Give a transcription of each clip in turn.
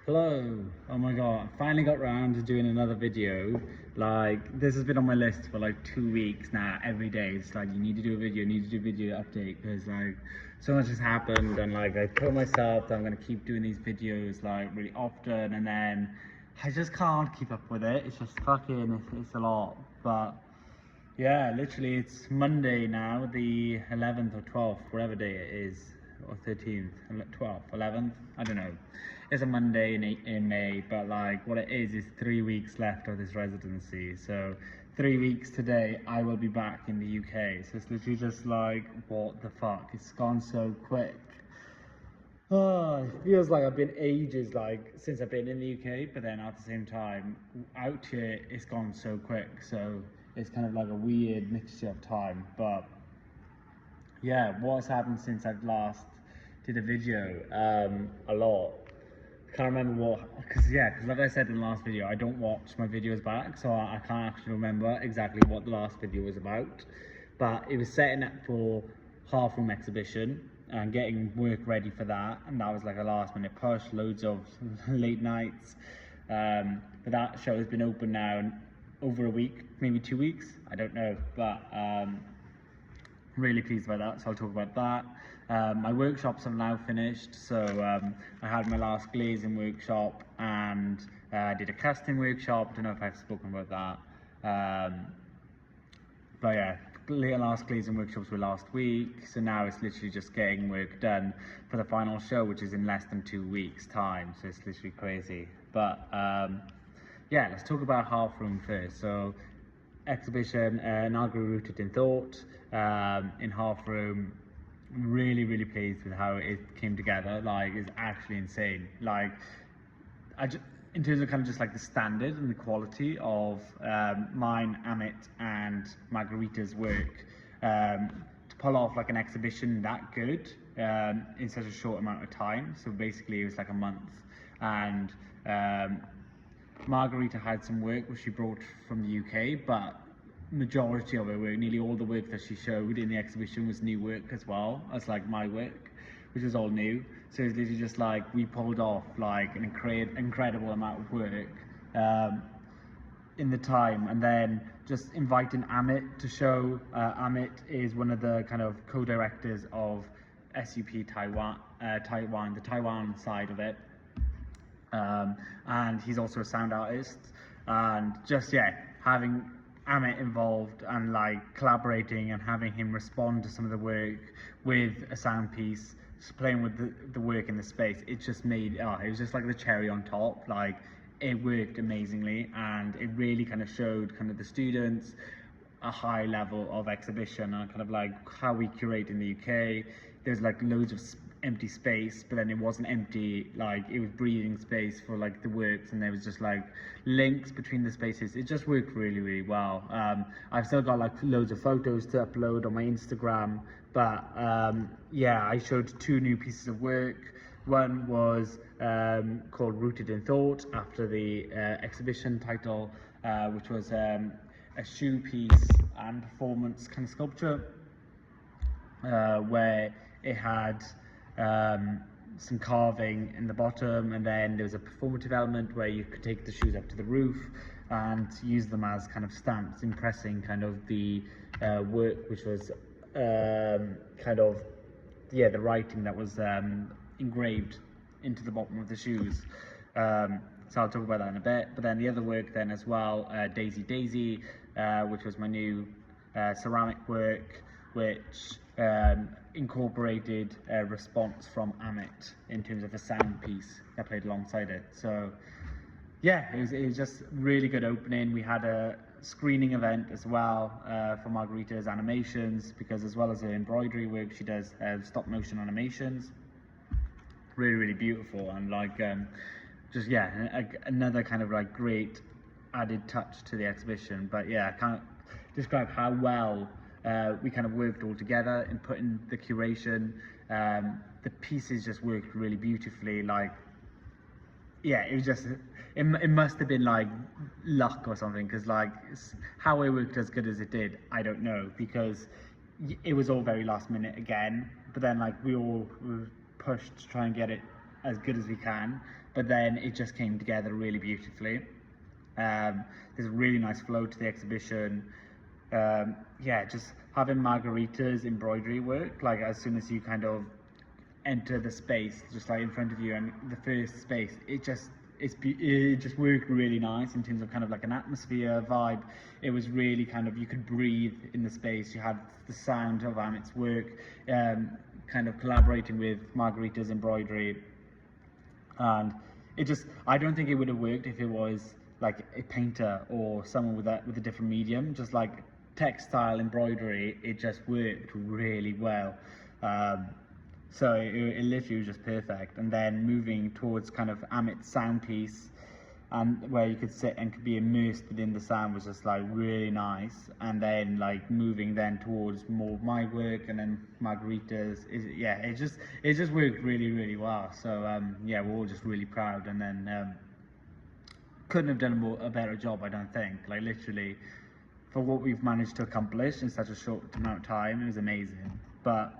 Hello. Oh my god, I finally got around to doing another video. Like, this has been on my list for like 2 weeks now. Every day it's like, you need to do a video, you need to do a video update, because like so much has happened, and like I told myself that I'm gonna keep doing these videos like really often, and then I just can't keep up with it. It's just it's a lot. But yeah, literally it's Monday now, the 11th or 12th, whatever day it is, or 13th, 12th, 11th, I don't know. It's a Monday in May, but like what it is 3 weeks left of this residency. So 3 weeks today, I will be back in the UK. So it's literally just like, what the fuck? It's gone so quick. Oh, it feels like I've been ages like since I've been in the UK, but then at the same time out here it's gone so quick, so it's kind of like a weird mixture of time. But yeah, what's happened since I've last did a video? A lot. Can't remember what, because like I said in the last video, I don't watch my videos back, so I can't actually remember exactly what the last video was about. But it was setting up for half room exhibition and getting work ready for that, and that was like a last minute push, loads of late nights. But that show has been open now over a week, maybe 2 weeks, I don't know. But really pleased about that, so I'll talk about that. My workshops have now finished, so I had my last glazing workshop, and I did a casting workshop. I don't know if I've spoken about that. But yeah, last glazing workshops were last week, so now it's literally just getting work done for the final show, which is in less than 2 weeks time, so it's literally crazy. But yeah, let's talk about half room first. So exhibition, inaugural Rooted in Thought, in half room. Really pleased with how it came together. Like, it's actually insane. Like, in terms of kind of just like the standard and the quality of mine, Amit and Margarita's work, to pull off like an exhibition that good in such a short amount of time. So basically it was like a month, and Margarita had some work which she brought from the UK, but majority of her work, nearly all the work that she showed in the exhibition, was new work as well as like my work, which was all new. So it's literally just like we pulled off like an incredible amount of work in the time, and then just inviting Amit to show. Amit is one of the kind of co-directors of SUP Taiwan, the Taiwan side of it. And he's also a sound artist, and just having Amit involved and like collaborating and having him respond to some of the work with a sound piece, just playing with the work in the space, it just made it was just like the cherry on top. Like, it worked amazingly, and it really kind of showed kind of the students a high level of exhibition and kind of like how we curate in the UK. There's like loads of empty space, but then it wasn't empty, like it was breathing space for like the works, and there was just like links between the spaces. It just worked really well. I've still got like loads of photos to upload on my Instagram, but yeah, I showed 2 new pieces of work. One was called Rooted in Thought, after the exhibition title, which was a shoe piece and performance kind of sculpture, where it had some carving in the bottom, and then there was a performative element where you could take the shoes up to the roof and use them as kind of stamps, impressing kind of the work, which was kind of the writing that was engraved into the bottom of the shoes. So I'll talk about that in a bit. But then the other work then as well, Daisy, which was my new ceramic work, which incorporated a response from Amit in terms of a sound piece that played alongside it. So yeah, it was just really good opening. We had a screening event as well for Margarita's animations, because as well as her embroidery work, she does stop motion animations. Really beautiful, and like just another kind of like great added touch to the exhibition. But yeah, I can't describe how well we kind of worked all together in putting the curation. The pieces just worked really beautifully. Like, yeah, it was just, it must have been like luck or something, because like how it worked as good as it did, I don't know, because it was all very last minute again. But then like we all were pushed to try and get it as good as we can, but then it just came together really beautifully. There's a really nice flow to the exhibition. Yeah, just having Margarita's embroidery work, like as soon as you kind of enter the space, just like in front of you, and the first space, it just worked really nice in terms of kind of like an atmosphere vibe. It was really kind of, you could breathe in the space. You had the sound of Amit's work, kind of collaborating with Margarita's embroidery, and I don't think it would have worked if it was like a painter or someone with a different medium. Just like textile embroidery, it just worked really well. So it literally was just perfect. And then moving towards kind of Amit's sound piece, and where you could sit and could be immersed within the sound, was just like really nice. And then like moving then towards more of my work and then Margarita's, it just worked really well. So yeah, we're all just really proud. And then couldn't have done a better job, I don't think. Like literally, for what we've managed to accomplish in such a short amount of time, it was amazing. But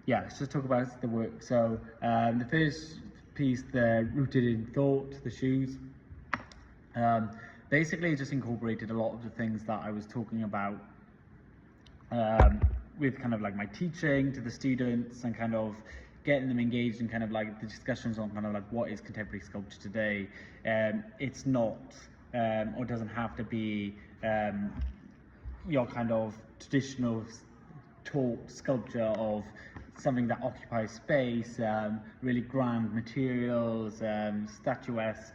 yeah, let's just talk about the work. So the first piece, the Rooted in Thought, the shoes, basically just incorporated a lot of the things that I was talking about with kind of like my teaching to the students, and kind of getting them engaged in kind of like the discussions on kind of like what is contemporary sculpture today. It's not or doesn't have to be your kind of traditional taught sculpture of something that occupies space, really grand materials, statuesque.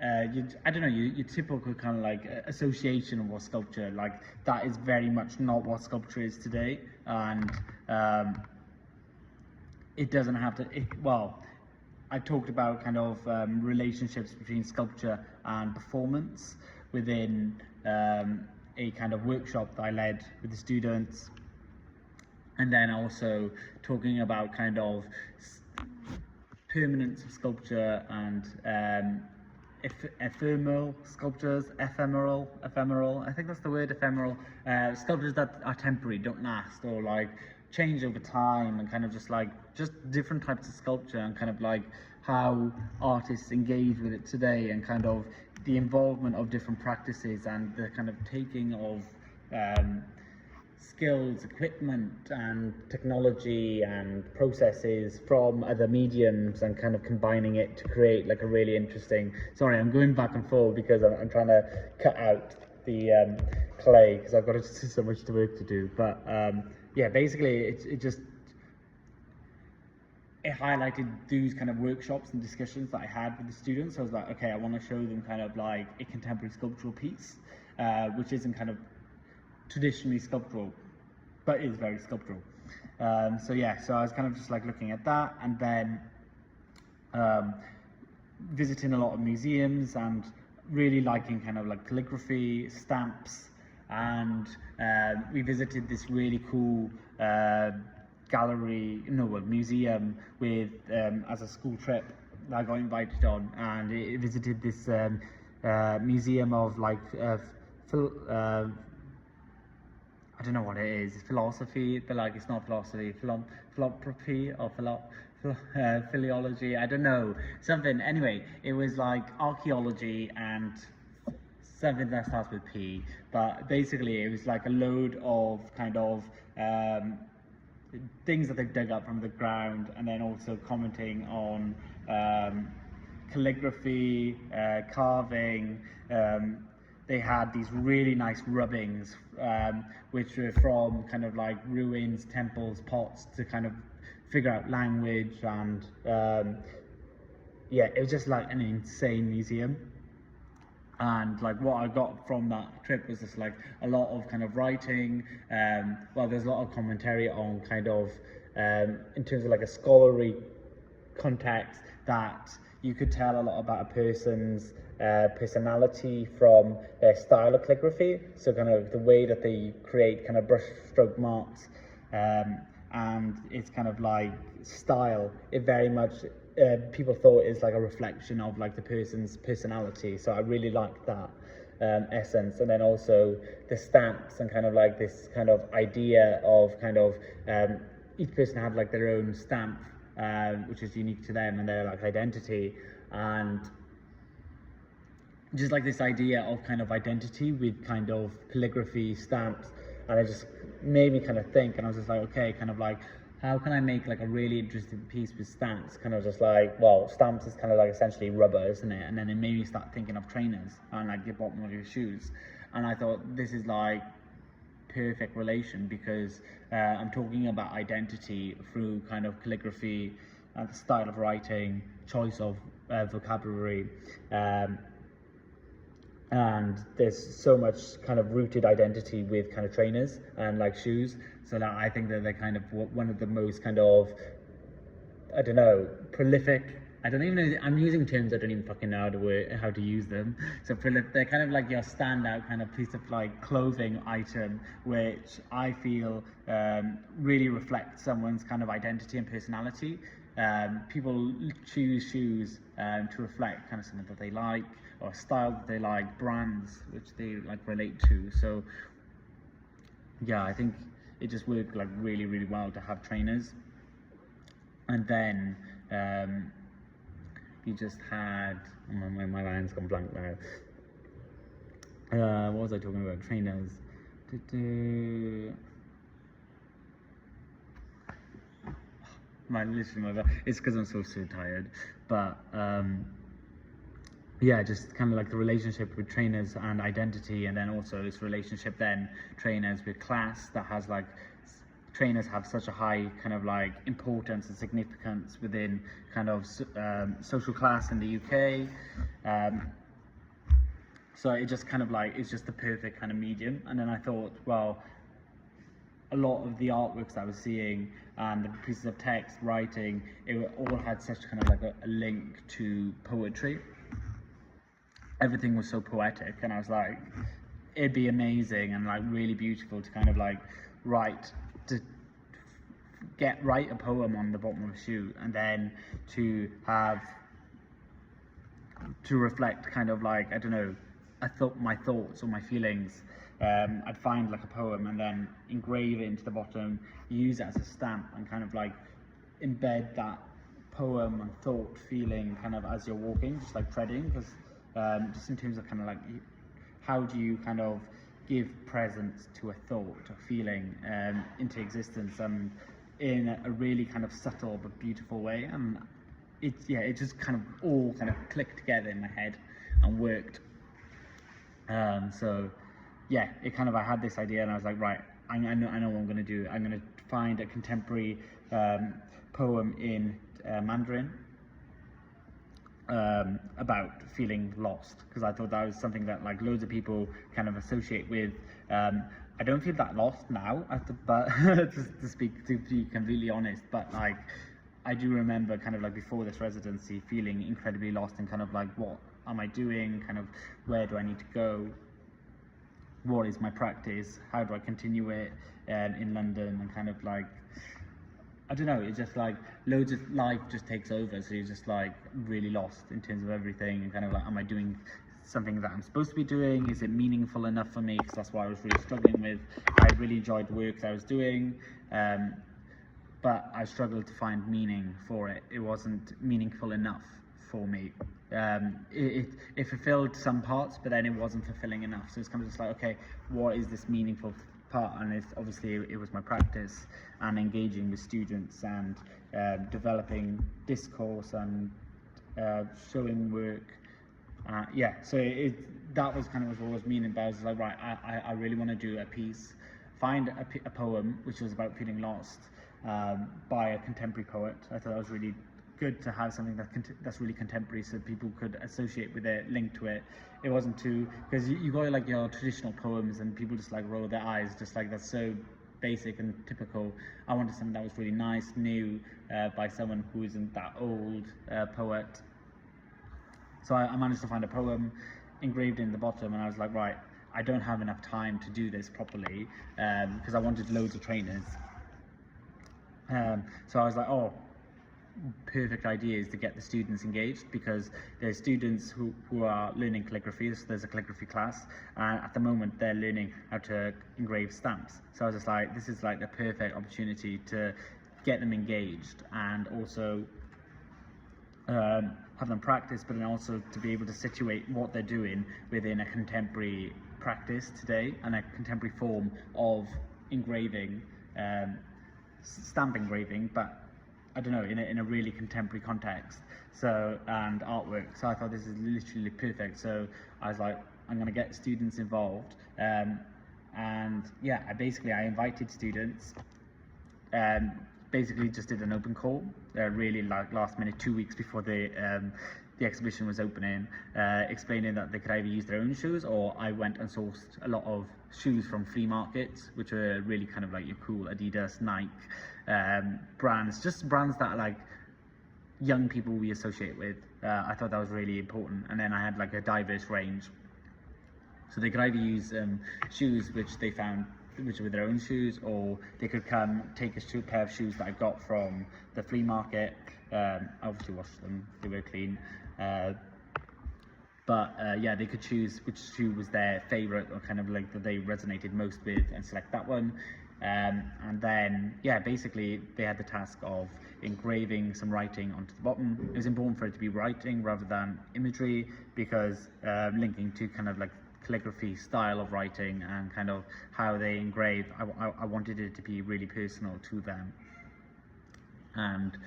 I don't know, your typical kind of like association of what sculpture, like that is very much not what sculpture is today. And it doesn't have to, well, I talked about kind of relationships between sculpture and performance within a kind of workshop that I led with the students. And then also talking about kind of permanence of sculpture and ephemeral sculptures, ephemeral, I think that's the word, ephemeral, sculptures that are temporary, don't last, or like change over time, and kind of just different types of sculpture, and kind of like how artists engage with it today, and kind of the involvement of different practices, and the kind of taking of skills, equipment and technology and processes from other mediums, and kind of combining it to create like a really interesting, sorry, I'm going back and forth because I'm trying to cut out the clay because I've got so much work to do. But yeah, basically it highlighted those kind of workshops and discussions that I had with the students. So I was like, okay, I want to show them kind of like a contemporary sculptural piece, which isn't kind of traditionally sculptural, but is very sculptural. So yeah, so I was kind of just like looking at that, and then visiting a lot of museums, and really liking kind of like calligraphy, stamps, and we visited this really cool museum with as a school trip that I got invited on, and it visited this museum of like I don't know what it is. It's philosophy, but like it's not philosophy. Philanthropy or philology. I don't know. Something. Anyway, it was like archaeology and something that starts with P. But basically, it was like a load of kind of things that they've dug up from the ground, and then also commenting on calligraphy, carving. They had these really nice rubbings, which were from kind of like ruins, temples, pots, to kind of figure out language. And yeah, it was just like an insane museum. And like what I got from that trip was just like a lot of kind of writing. Well, there's a lot of commentary on kind of in terms of like a scholarly context, that you could tell a lot about a person's personality from their style of calligraphy. So kind of the way that they create kind of brush stroke marks, and it's kind of like style, it very much people thought is like a reflection of like the person's personality. So I really liked that essence. And then also the stamps, and kind of like this kind of idea of kind of each person had like their own stamp which is unique to them and their like identity, and just like this idea of kind of identity with kind of calligraphy, stamps, and it just made me kind of think, and I was just like, okay, kind of like, how can I make like a really interesting piece with stamps? Kind of just like, well, stamps is kind of like essentially rubber, isn't it? And then it made me start thinking of trainers and like the bottom of your shoes, and I thought this is like perfect relation, because I'm talking about identity through kind of calligraphy, the style of writing, choice of vocabulary, and there's so much kind of rooted identity with kind of trainers and like shoes, so that I think that they're kind of one of the most kind of, I don't know, prolific, I don't even know, I'm using terms I don't even fucking know how to use them. So they're kind of like your standout kind of piece of like clothing item, which I feel really reflects someone's kind of identity and personality. People choose shoes to reflect kind of something that they like, or a style that they like, brands which they like relate to. So yeah, I think it just worked like really, really well to have trainers. And then you just had, my mind's gone blank now. What was I talking about? Trainers. It's because I'm so tired. But yeah, just kind of like the relationship with trainers and identity, and then also this relationship then trainers with class, that has like, trainers have such a high kind of like importance and significance within kind of social class in the UK. So it just kind of like, it's just the perfect kind of medium. And then I thought, well, a lot of the artworks I was seeing and the pieces of text, writing, it all had such kind of like a link to poetry. Everything was so poetic, and I was like, it'd be amazing and like really beautiful to kind of like write a poem on the bottom of a shoe, and then to reflect kind of like, I don't know, my thoughts or my feelings. I'd find like a poem and then engrave it into the bottom, use it as a stamp, and kind of like embed that poem and thought, feeling kind of as you're walking, just like treading, because just in terms of kind of like, how do you kind of give presence to a thought, a feeling into existence, and in a really kind of subtle but beautiful way. And it just kind of all kind of clicked together in my head and worked. So yeah, it kind of, I had this idea and I was like, right, I know what I'm going to do. I'm going to find a contemporary poem in Mandarin about feeling lost, because I thought that was something that like loads of people kind of associate with. I don't feel that lost now, but to be completely honest, but like I do remember kind of like before this residency feeling incredibly lost and kind of like, what am I doing, kind of where do I need to go, what is my practice, how do I continue it in London, and kind of like, I don't know, it's just like loads of life just takes over, so you're just like really lost in terms of everything, and kind of like, am I doing something that I'm supposed to be doing? Is it meaningful enough for me? Because that's what I was really struggling with. I really enjoyed the work that I was doing, but I struggled to find meaning for it. It wasn't meaningful enough for me. It fulfilled some parts, but then it wasn't fulfilling enough. So it's kind of just like, okay, what is this meaningful part? And it's obviously it was my practice and engaging with students and developing discourse and showing work. So that was kind of what was meaning. But I was like, right, I really want to do a piece, find a poem which was about feeling lost by a contemporary poet. I thought that was really good to have something that's really contemporary, so people could associate with it, link to it. It wasn't too, because you got like your traditional poems and people just like roll their eyes, just like that's so basic and typical. I wanted something that was really nice, new, by someone who isn't that old poet. So I managed to find a poem engraved in the bottom, and I was like, right, I don't have enough time to do this properly, because I wanted loads of trainers. So I was like, oh, perfect idea is to get the students engaged, because there's students who are learning calligraphy. So there's a calligraphy class, and at the moment they're learning how to engrave stamps. So I was just like, this is like the perfect opportunity to get them engaged, and also have them practice, but then also to be able to situate what they're doing within a contemporary practice today and a contemporary form of engraving, stamp engraving, but I don't know, in a really contemporary context, so, and artwork. So I thought this is literally perfect. So I was like, I'm going to get students involved, and yeah, I invited students, basically just did an open call, really like last minute, 2 weeks before the exhibition was opening, explaining that they could either use their own shoes, or I went and sourced a lot of shoes from flea markets, which are really kind of like your cool Adidas, Nike brands, just brands that like young people we associate with. I thought that was really important. And then I had like a diverse range, so they could either use shoes which they found which were their own shoes, or they could come take a pair of shoes that I got from the flea market. I obviously washed them, they were clean, but yeah, they could choose which shoe was their favorite, or kind of like that they resonated most with, and select that one. And then yeah, basically they had the task of engraving some writing onto the bottom. It was important for it to be writing rather than imagery, because linking to kind of like calligraphy style of writing and kind of how they engrave, I wanted it to be really personal to them. And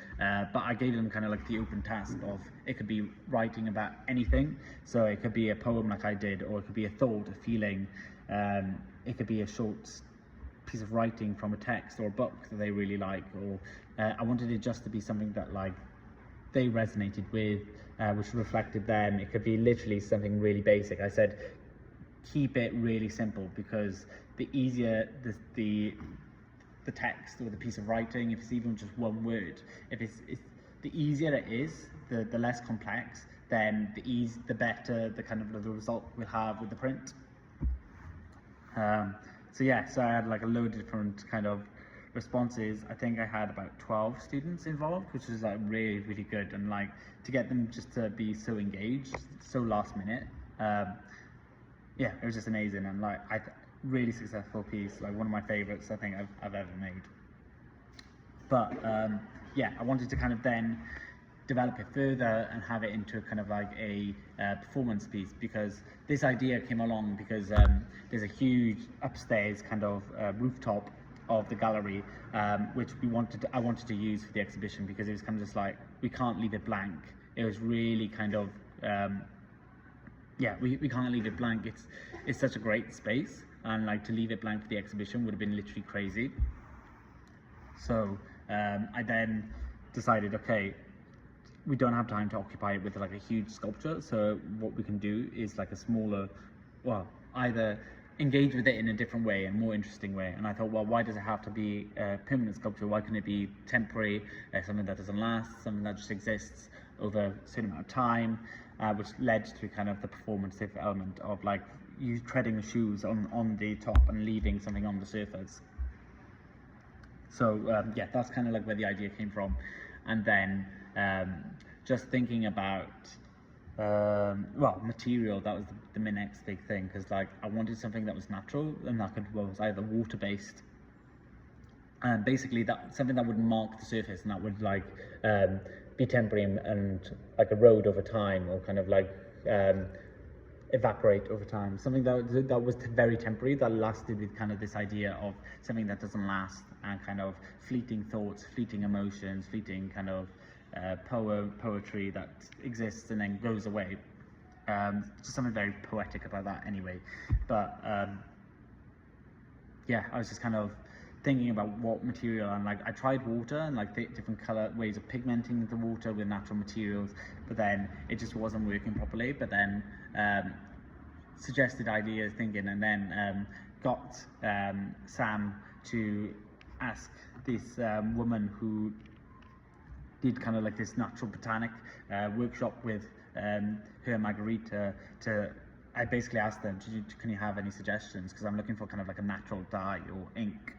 but I gave them kind of like the open task of, it could be writing about anything, so it could be a poem like I did, or it could be a thought, a feeling, it could be a short piece of writing from a text or a book that they really like, or I wanted it just to be something that like they resonated with, which reflected them. It could be literally something really basic. I said keep it really simple, because the easier the text or the piece of writing, if it's even just one word, if it's the easier it is, the less complex, then the better the kind of the result we'll have with the print. So yeah, so I had like a load of different kind of responses. I think I had about 12 students involved, which was like really, really good. And like to get them just to be so engaged, so last minute, yeah, it was just amazing. And like really successful piece, like one of my favorites I think I've ever made. But yeah, I wanted to kind of then develop it further and have it into kind of like a performance piece, because this idea came along because there's a huge upstairs kind of rooftop of the gallery, which I wanted to use for the exhibition, because it was kind of just like, we can't leave it blank. It was really kind of yeah, we can't leave it blank. It's such a great space, and like to leave it blank for the exhibition would have been literally crazy. So I then decided, okay, we don't have time to occupy it with like a huge sculpture, so what we can do is like a smaller, well, either engage with it in a different way, a more interesting way. And I thought, well, why does it have to be a permanent sculpture? Why couldn't it be temporary, something that doesn't last, something that just exists over a certain amount of time, which led to kind of the performative element of like you treading the shoes on the top and leaving something on the surface. So yeah, that's kind of like where the idea came from. And then just thinking about well, material, that was the next big thing, because like I wanted something that was natural and that was either water based, and basically that something that would mark the surface and that would like be temporary and like erode over time, or kind of like evaporate over time. Something that was very temporary, that lasted, with kind of this idea of something that doesn't last, and kind of fleeting thoughts, fleeting emotions, fleeting kind of poetry that exists and then goes away. Just something very poetic about that anyway. But yeah, I was just kind of thinking about what material, and like I tried water and like different color ways of pigmenting the water with natural materials, but then it just wasn't working properly. But then suggested ideas, thinking, and then got Sam to ask this woman who did kind of like this natural botanic workshop with her and Margarita to, I basically asked them, can you have any suggestions, because I'm looking for kind of like a natural dye or ink,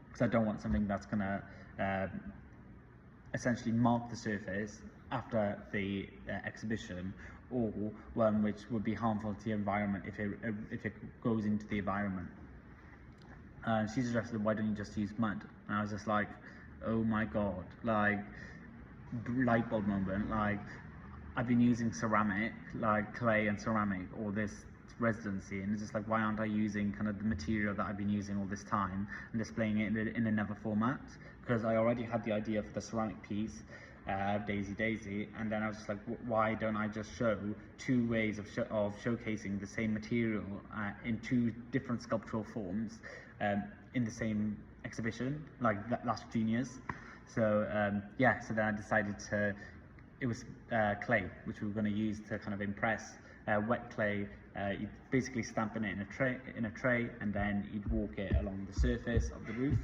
because I don't want something that's going to essentially mark the surface after the exhibition, or one which would be harmful to the environment if it goes into the environment. She suggested, why don't you just use mud? and I was just like, oh my god, like light bulb moment. Like, I've been using ceramic, like clay and ceramic, or this residency, and it's just like, why aren't I using kind of the material that I've been using all this time and displaying it in another format? Because I already had the idea for the ceramic piece, Daisy, and then I was just like, why don't I just show two ways of showcasing the same material in two different sculptural forms in the same exhibition? Like, that's genius. So yeah, so then I decided to, it was clay, which we were going to use to kind of impress. Wet clay, you'd basically stamp it in a tray, and then you'd walk it along the surface of the roof.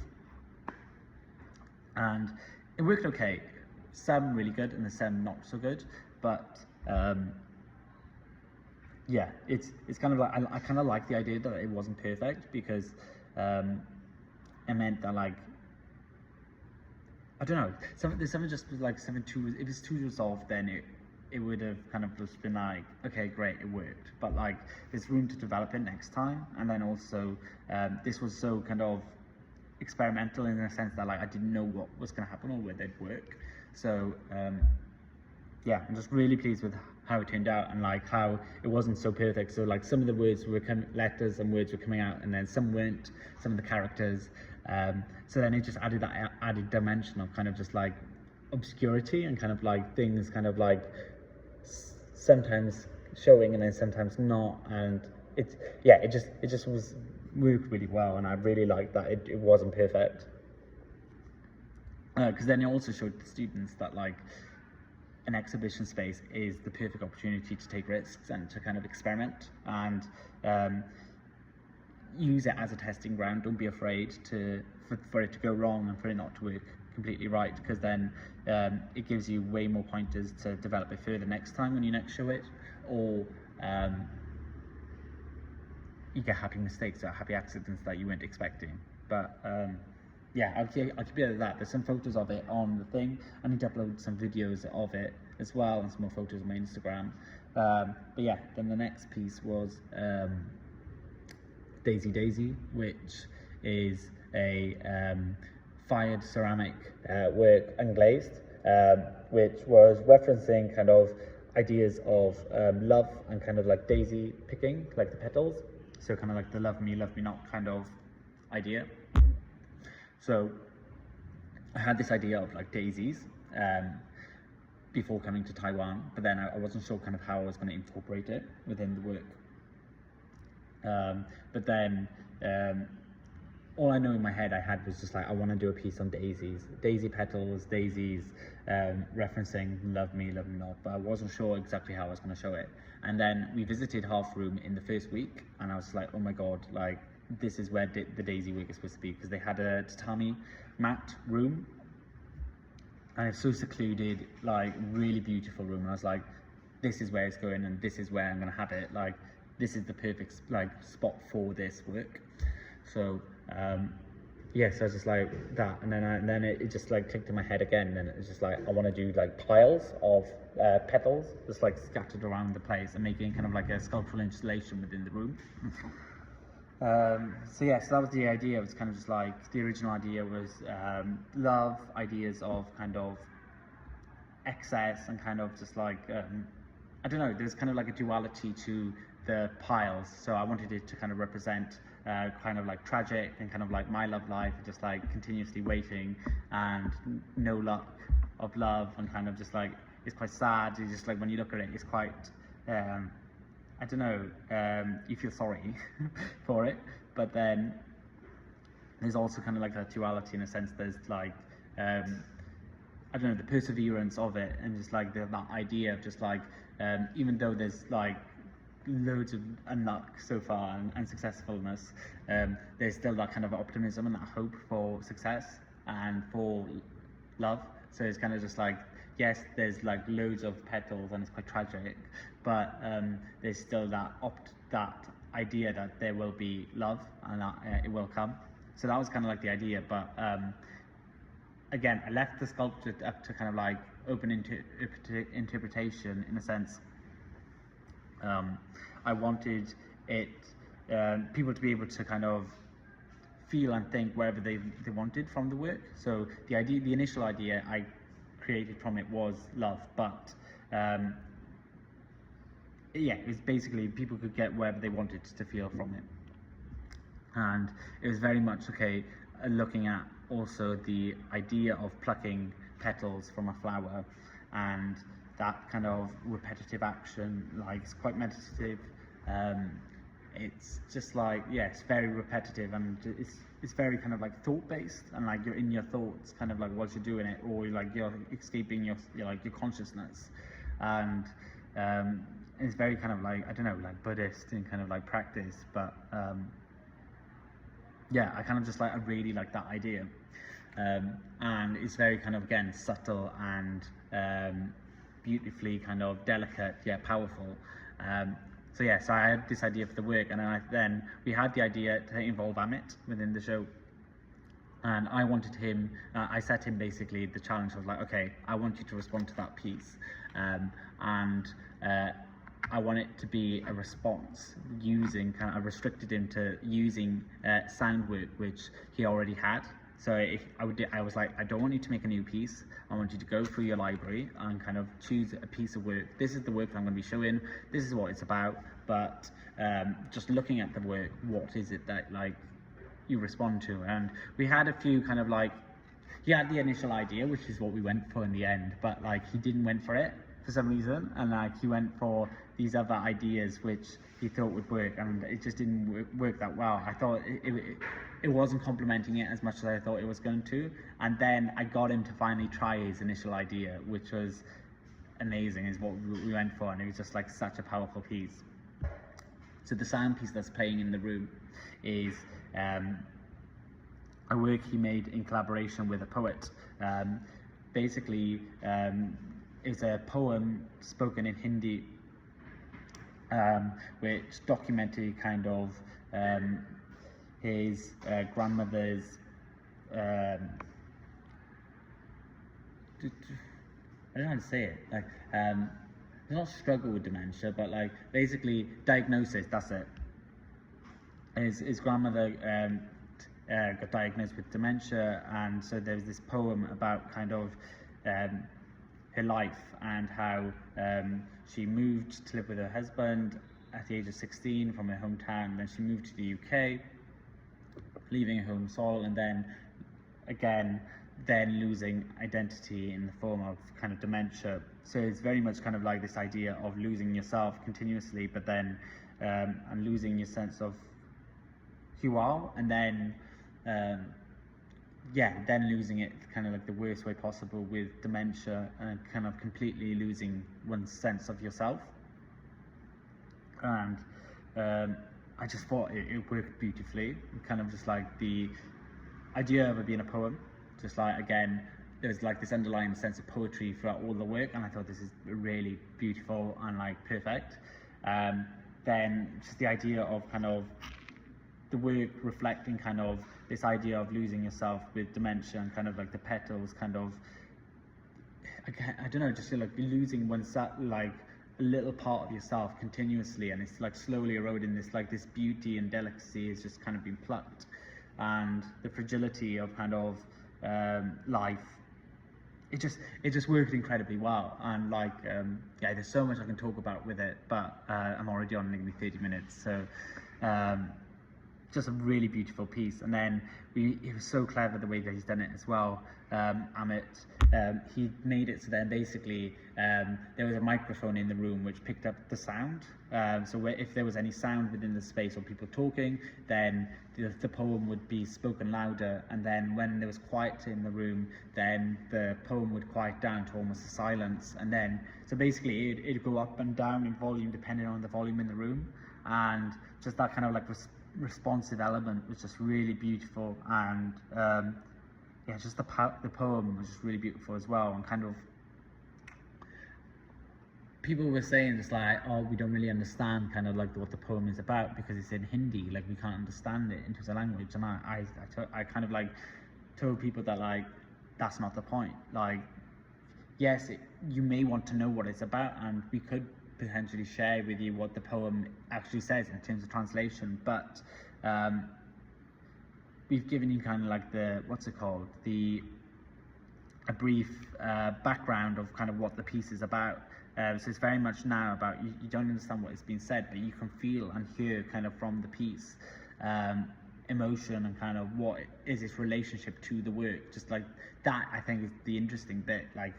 And it worked okay. Some really good and some not so good, but yeah, it's kind of like, I kind of like the idea that it wasn't perfect, because it meant that, like, I don't know, there's something just like something too, if it's too resolved, then it would have kind of just been like, okay, great, it worked, but like there's room to develop it next time. And then also this was so kind of experimental in the sense that, like, I didn't know what was going to happen or whether it'd work. So yeah, I'm just really pleased with how it turned out, and like how it wasn't so perfect. So like some of the words were letters and words were coming out, and then some weren't, some of the characters. So then it just added that added dimension of kind of just like obscurity, and kind of like things kind of like sometimes showing and then sometimes not. And it just was worked really well, and I really liked that it wasn't perfect. Because then it also showed the students that, like, an exhibition space is the perfect opportunity to take risks and to kind of experiment and use it as a testing ground. Don't be afraid for it to go wrong and for it not to work completely right, because then it gives you way more pointers to develop it further next time when you next show it, or you get happy mistakes or happy accidents that you weren't expecting. But yeah, I'll keep it at that. There's some photos of it on the thing. I need to upload some videos of it as well, and some more photos on my Instagram. But yeah, then the next piece was Daisy, which is a fired ceramic work unglazed, which was referencing kind of ideas of love and kind of like daisy picking, like the petals. So kind of like the love me not kind of idea. So I had this idea of like daisies before coming to Taiwan, but then I wasn't sure kind of how I was going to incorporate it within the work. But then all I know in my head I had was just like, I want to do a piece on daisies, daisy petals, daisies, referencing love me not, but I wasn't sure exactly how I was going to show it. And then we visited Half Room in the first week, and I was like, oh my god, like, this is where the daisy work is supposed to be, because they had a tatami mat room, and it's so secluded, like really beautiful room, and I was like, this is where it's going, and this is where I'm going to have it. Like, this is the perfect like spot for this work. So yeah, so I was just like that, and then it just like clicked in my head again, and it was just like, I want to do like piles of petals just like scattered around the place, and making kind of like a sculptural installation within the room. So yeah, so that was the idea. It was kind of just like, the original idea was love, ideas of kind of excess, and kind of just like I don't know, there's kind of like a duality to the piles. So I wanted it to kind of represent kind of like tragic and kind of like my love life, just like continuously waiting and no luck of love, and kind of just like, it's quite sad. It's just like, when you look at it, it's quite I don't know, you feel sorry for it, but then there's also kind of like that duality in a sense. There's like I don't know, the perseverance of it, and just like that idea of just like even though there's like loads of unluck so far and unsuccessfulness, there's still that kind of optimism and that hope for success and for love. So it's kind of just like, yes, there's like loads of petals and it's quite tragic, but there's still that idea that there will be love and that it will come. So that was kind of like the idea, but again, I left the sculpture up to kind of like open interpretation in a sense. I wanted it people to be able to kind of feel and think wherever they wanted from the work. So the initial idea I created from it was love, but yeah, it was basically people could get wherever they wanted to feel from it. And it was very much looking at also the idea of plucking petals from a flower, and that kind of repetitive action, like it's quite meditative. It's just like, yeah, it's very repetitive, and it's very kind of like thought based, and like you're in your thoughts kind of like whilst you're doing it, or like you're escaping your consciousness. And it's very kind of like, I don't know, like Buddhist in kind of like practice, but yeah, I kind of just like, I really like that idea. And it's very kind of, again, subtle and beautifully kind of delicate, yet powerful. So yeah, so I had this idea for the work, and then we had the idea to involve Amit within the show. And I wanted him, I set him basically the challenge. I was like, okay, I want you to respond to that piece. I want it to be a response using, I restricted him to using sound work, which he already had. So I was like, I don't want you to make a new piece. I want you to go through your library and kind of choose a piece of work. This is the work that I'm going to be showing. This is what it's about. But just looking at the work, what is it that like you respond to? And we had a few kind of like, he had the initial idea, which is what we went for in the end, but like he didn't went for it for some reason, and like he went for these other ideas which he thought would work, and it just didn't work that well. I thought it wasn't complementing it as much as I thought it was going to, and then I got him to finally try his initial idea, which was amazing, is what we went for, and it was just like such a powerful piece. So the sound piece that's playing in the room is a work he made in collaboration with a poet. Basically, it's a poem spoken in Hindi, which documented kind of his grandmother's I don't know how to say it, like not struggle with dementia, but like basically diagnosis, that's it. His grandmother got diagnosed with dementia, and so there's this poem about kind of her life and how she moved to live with her husband at the age of 16 from her hometown. Then she moved to the UK, leaving her home soil, and then again losing identity in the form of kind of dementia. So it's very much kind of like this idea of losing yourself continuously, but then and losing your sense of who you are, and then then losing it kind of like the worst way possible with dementia, and kind of completely losing one's sense of yourself. And I just thought it worked beautifully. Kind of just like the idea of it being a poem, just like, again, there's like this underlying sense of poetry throughout all the work, and I thought this is really beautiful and like perfect. Then just the idea of kind of the work reflecting kind of this idea of losing yourself with dementia, and kind of like the petals kind of, I don't know, just like losing oneself, like a little part of yourself continuously, and it's like slowly eroding. This beauty and delicacy is just kind of being plucked, and the fragility of kind of life. It just worked incredibly well, and like yeah, there's so much I can talk about with it, but I'm already on nearly 30 minutes, so just a really beautiful piece. And then it was so clever the way that he's done it as well. Amit, he made it so then basically there was a microphone in the room which picked up the sound. So if there was any sound within the space or people talking, then the poem would be spoken louder. And then when there was quiet in the room, then the poem would quiet down to almost a silence. And then, so basically it'd go up and down in volume depending on the volume in the room. And just that kind of like responsive element was just really beautiful. And yeah, just the poem was just really beautiful as well. And kind of people were saying just like, oh, we don't really understand kind of like what the poem is about because it's in Hindi, like we can't understand it in terms of language. And I kind of like told people that like that's not the point. Like, yes, you may want to know what it's about, and we could potentially share with you what the poem actually says in terms of translation, but we've given you kind of like the, what's it called, a brief background of kind of what the piece is about. So it's very much now about, you don't understand what is being said, but you can feel and hear kind of from the piece emotion and kind of what is its relationship to the work. Just like that, I think, is the interesting bit. Like,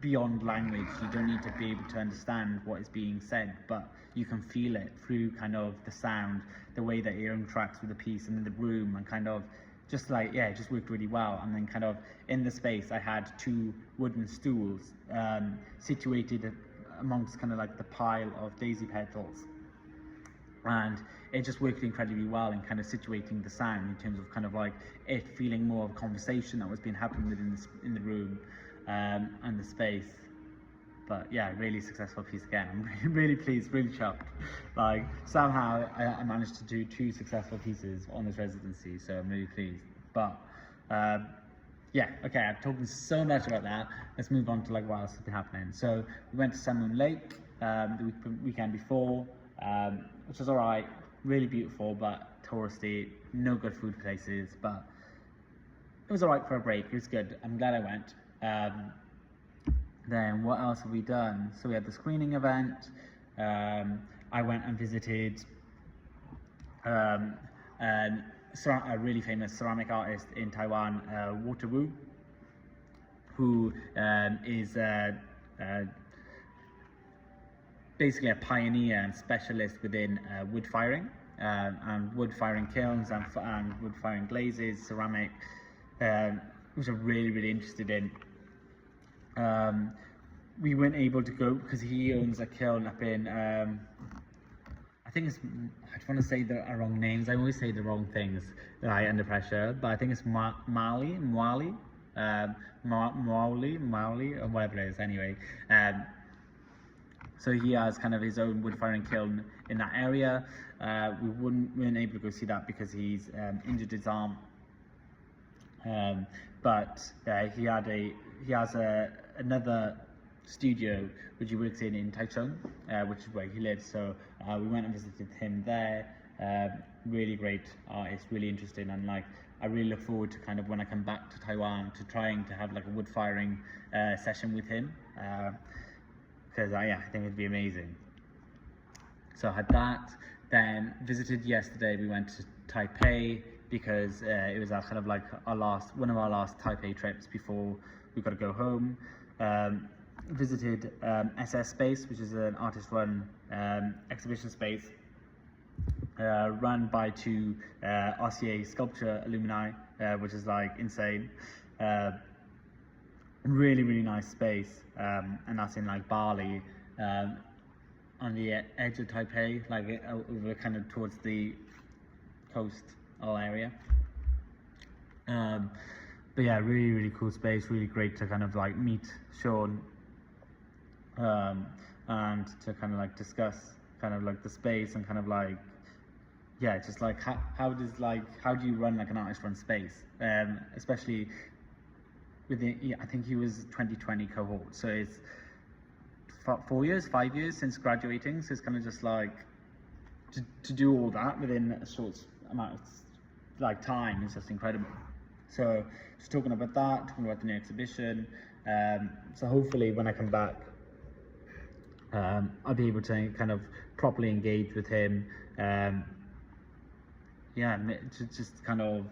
beyond language, you don't need to be able to understand what is being said, but you can feel it through kind of the sound, the way that it interacts with the piece and in the room, and kind of just like, yeah, it just worked really well. And then kind of in the space, I had 2 wooden stools situated amongst kind of like the pile of daisy petals, and it just worked incredibly well in kind of situating the sound in terms of kind of like it feeling more of a conversation that was being happening within in the room and the space. But yeah, really successful piece again. I'm really pleased, really chuffed. Like, somehow I managed to do 2 successful pieces on this residency, so I'm really pleased. But yeah, okay, I've talked so much about that. Let's move on to like what else has been happening. So we went to Sun Moon Lake the weekend before, which was alright, really beautiful but touristy, no good food places, but it was alright for a break. It was good. I'm glad I went. Then what else have we done? So we had the screening event. I went and visited a really famous ceramic artist in Taiwan, Water Wu, who is basically a pioneer and specialist within wood firing and wood firing kilns and wood firing glazes, ceramic, which I'm really interested in. We weren't able to go because he owns a kiln up in I think it's, I don't want to say the wrong names. I always say the wrong things under pressure, but I think it's Mauli, or whatever it is. Anyway, so he has kind of his own wood firing kiln in that area. We weren't able to go see that because he's injured his arm. But he has another studio which he works in Taichung, which is where he lives. So we went and visited him there. Really great artist, really interesting, and like I really look forward to kind of when I come back to Taiwan to trying to have like a wood firing session with him, because yeah, I think it'd be amazing. So I had that. Then visited yesterday. We went to Taipei because it was our kind of like one of our last Taipei trips before we got to go home. Visited SS Space, which is an artist-run exhibition space run by 2 RCA sculpture alumni, which is like insane. Really nice space, and that's in like Bali, on the edge of Taipei, like over kind of towards the coast area. But yeah, really cool space, really great to kind of like meet Sean and to kind of like discuss kind of like the space and kind of like, yeah, just like how do you run like an artist run space, especially within, yeah, I think he was 2020 cohort, so it's 5 years since graduating, so it's kind of just like to do all that within a short amount of like time is just incredible. So just talking about that, talking about the new exhibition. So hopefully when I come back, I'll be able to kind of properly engage with him. Yeah, just kind of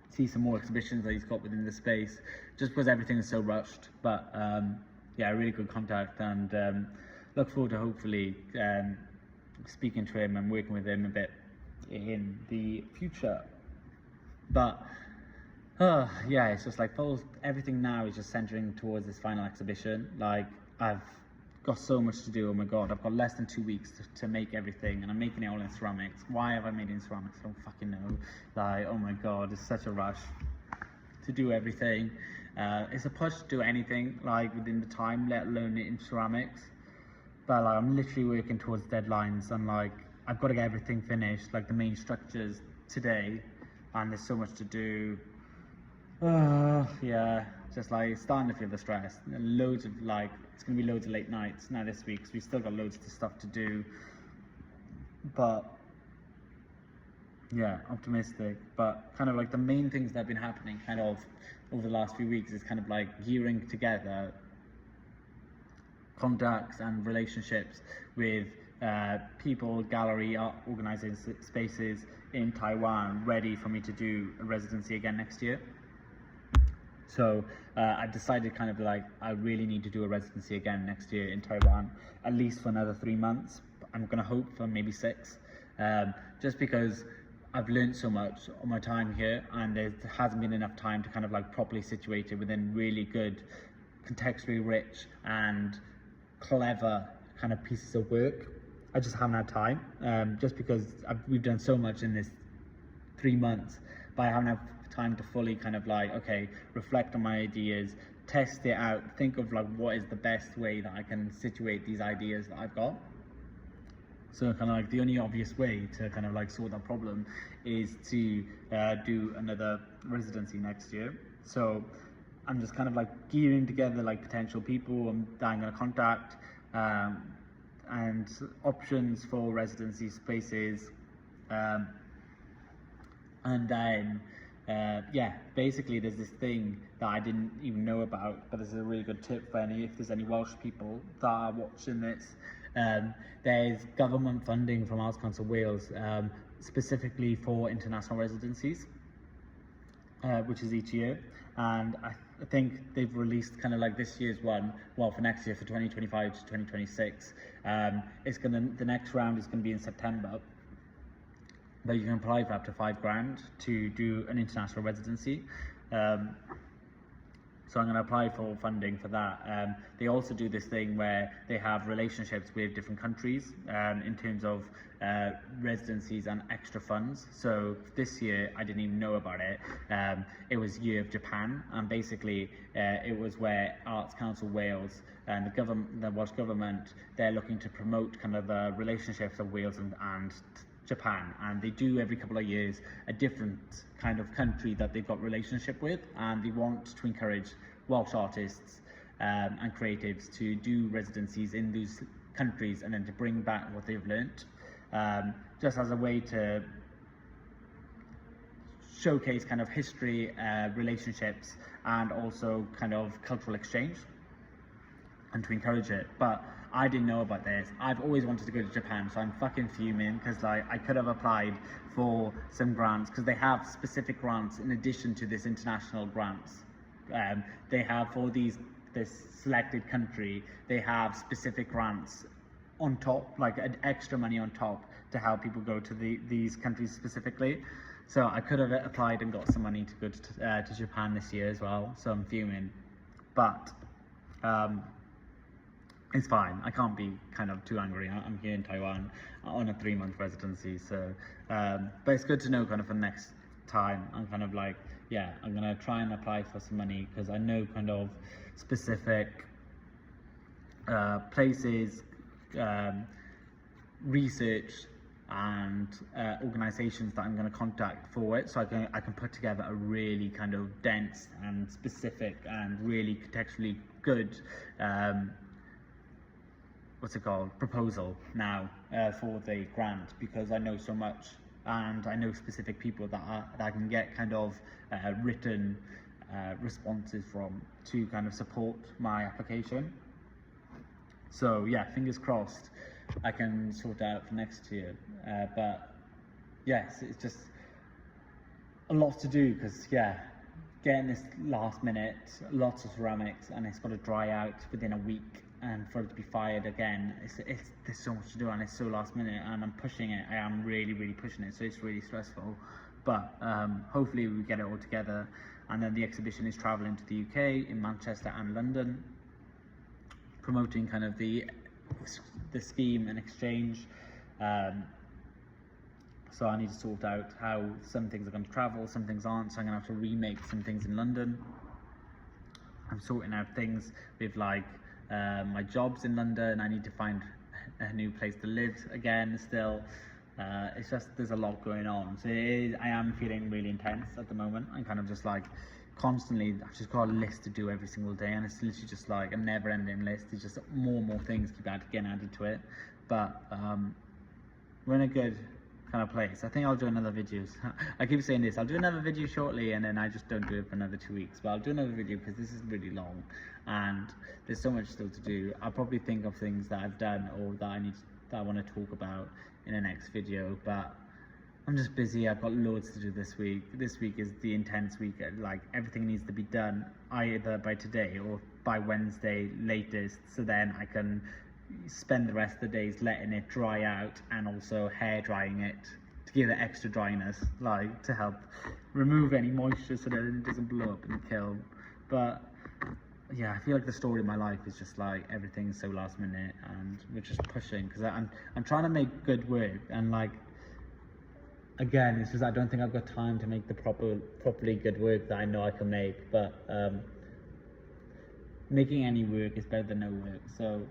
see some more exhibitions that he's got within the space, just because everything is so rushed. But yeah, really good contact, and look forward to hopefully speaking to him and working with him a bit in the future. But yeah, it's just like everything now is just centering towards this final exhibition. Like, I've got so much to do. Oh my god, I've got less than 2 weeks to make everything, and I'm making it all in ceramics. Why have I made it in ceramics? I don't fucking know. Like, oh my god, it's such a rush to do everything. It's a push to do anything like within the time, let alone it in ceramics. But like, I'm literally working towards deadlines, and like I've got to get everything finished, like the main structures today, and there's so much to do. Yeah, just like starting to feel the stress. And loads of like, it's gonna be loads of late nights now this week, because we still got loads of stuff to do. But yeah, optimistic. But kind of like the main things that have been happening kind of over the last few weeks is kind of like gearing together contacts and relationships with people, gallery, art organizing spaces in Taiwan, ready for me to do a residency again next year. So I decided kind of like I really need to do a residency again next year in Taiwan, at least for another 3 months. I'm going to hope for maybe 6, just because I've learned so much on my time here, and there hasn't been enough time to kind of like properly situate it within really good, contextually rich and clever kind of pieces of work. I just haven't had time, just because we've done so much in this 3 months, but I haven't had time to fully kind of like, okay, reflect on my ideas, test it out, think of like what is the best way that I can situate these ideas that I've got. So kind of like the only obvious way to kind of like sort that problem is to do another residency next year. So I'm just kind of like gearing together like potential people that I'm going to contact, and options for residency spaces, and then yeah, basically there's this thing that I didn't even know about, but this is a really good tip for if there's any Welsh people that are watching this. There's government funding from Arts Council Wales, specifically for international residencies, which is each year, and I think they've released kind of like this year's one, well, for next year, for 2025 to 2026. The next round is going to be in September, but you can apply for up to £5,000 to do an international residency. So I'm going to apply for funding for that. They also do this thing where they have relationships with different countries in terms of residencies and extra funds. So this year, I didn't even know about it. It was Year of Japan, and basically it was where Arts Council Wales and the Welsh government, they're looking to promote kind of the relationships of Wales and Japan, and they do every couple of years a different kind of country that they've got relationship with, and they want to encourage Welsh artists and creatives to do residencies in these countries, and then to bring back what they've learnt, just as a way to showcase kind of history, relationships, and also kind of cultural exchange, and to encourage it. But I didn't know about this. I've always wanted to go to Japan, so I'm fucking fuming, because like I could have applied for some grants, because they have specific grants in addition to this international grants. They have for this selected country, they have specific grants on top, like extra money on top, to help people go to these countries specifically. So I could have applied and got some money to go to Japan this year as well. So I'm fuming, but it's fine. I can't be kind of too angry. I'm here in Taiwan on a 3-month residency, so but it's good to know kind of for next time. I'm kind of like, yeah, I'm gonna try and apply for some money, because I know kind of specific places, research and organizations that I'm going to contact for it, so I can put together a really kind of dense and specific and really contextually good proposal now for the grant, because I know so much, and I know specific people that I can get kind of written responses from to kind of support my application. So yeah, fingers crossed I can sort out for next year. But yes, it's just a lot to do, because yeah, getting this last minute, lots of ceramics, and it's got to dry out within a week, and for it to be fired again, there's so much to do, and it's so last minute, and I'm pushing it. I am really pushing it, so it's really stressful. But hopefully we get it all together, and then the exhibition is traveling to the UK, in Manchester and London, promoting kind of the scheme and exchange. So I need to sort out how some things are going to travel, some things aren't, so I'm going to have to remake some things in London. I'm sorting out things with like my jobs in London. I need to find a new place to live again still. It's just, there's a lot going on. So I am feeling really intense at the moment. I'm kind of just like constantly, I've just got a list to do every single day, and it's literally just like a never ending list. It's just more and more things keep getting added to it. But we're in a good kind of place. I think I'll do another video. I keep saying this, I'll do another video shortly, and then I just don't do it for another 2 weeks, but I'll do another video because this is really long and there's so much still to do. I'll probably think of things that I've done or that I want to talk about in the next video, but I'm just busy. I've got loads to do this week. This week is the intense week. Like, everything needs to be done either by today or by Wednesday latest, so then I can spend the rest of the days letting it dry out and also hair drying it to give it extra dryness, like to help remove any moisture so that it doesn't blow up in the kiln. But yeah, I feel like the story of my life is just like everything's so last minute and we're just pushing because I'm trying to make good work, and like, again, it's just I don't think I've got time to make the properly good work that I know I can make, but making any work is better than no work, so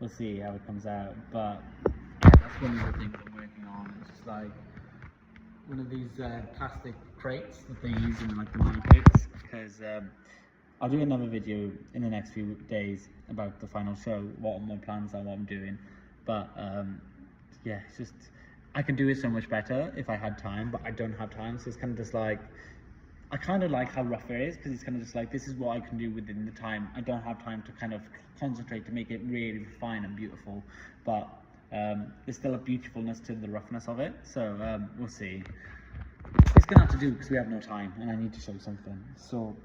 we'll see how it comes out. But yeah, that's one of the things I'm working on. It's just like one of these plastic crates that they use in like the markets, because I'll do another video in the next few days about the final show, what my plans are, what I'm doing. But yeah, it's just, I can do it so much better if I had time, but I don't have time, so it's kind of just like, I kind of like how rough it is, because it's kind of just like, this is what I can do within the time. I don't have time to kind of concentrate to make it really fine and beautiful, but there's still a beautifulness to the roughness of it, so we'll see. It's gonna have to do because we have no time and I need to show something. So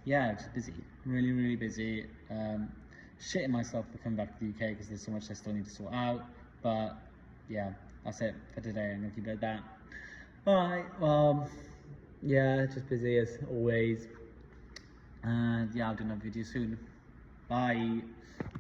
yeah, just busy, really busy. Shitting myself for coming back to the UK because there's so much I still need to sort out, but yeah, that's it for today. I'm gonna keep it at that. Alright, well, yeah, just busy as always, and yeah, I'll do another video soon. Bye.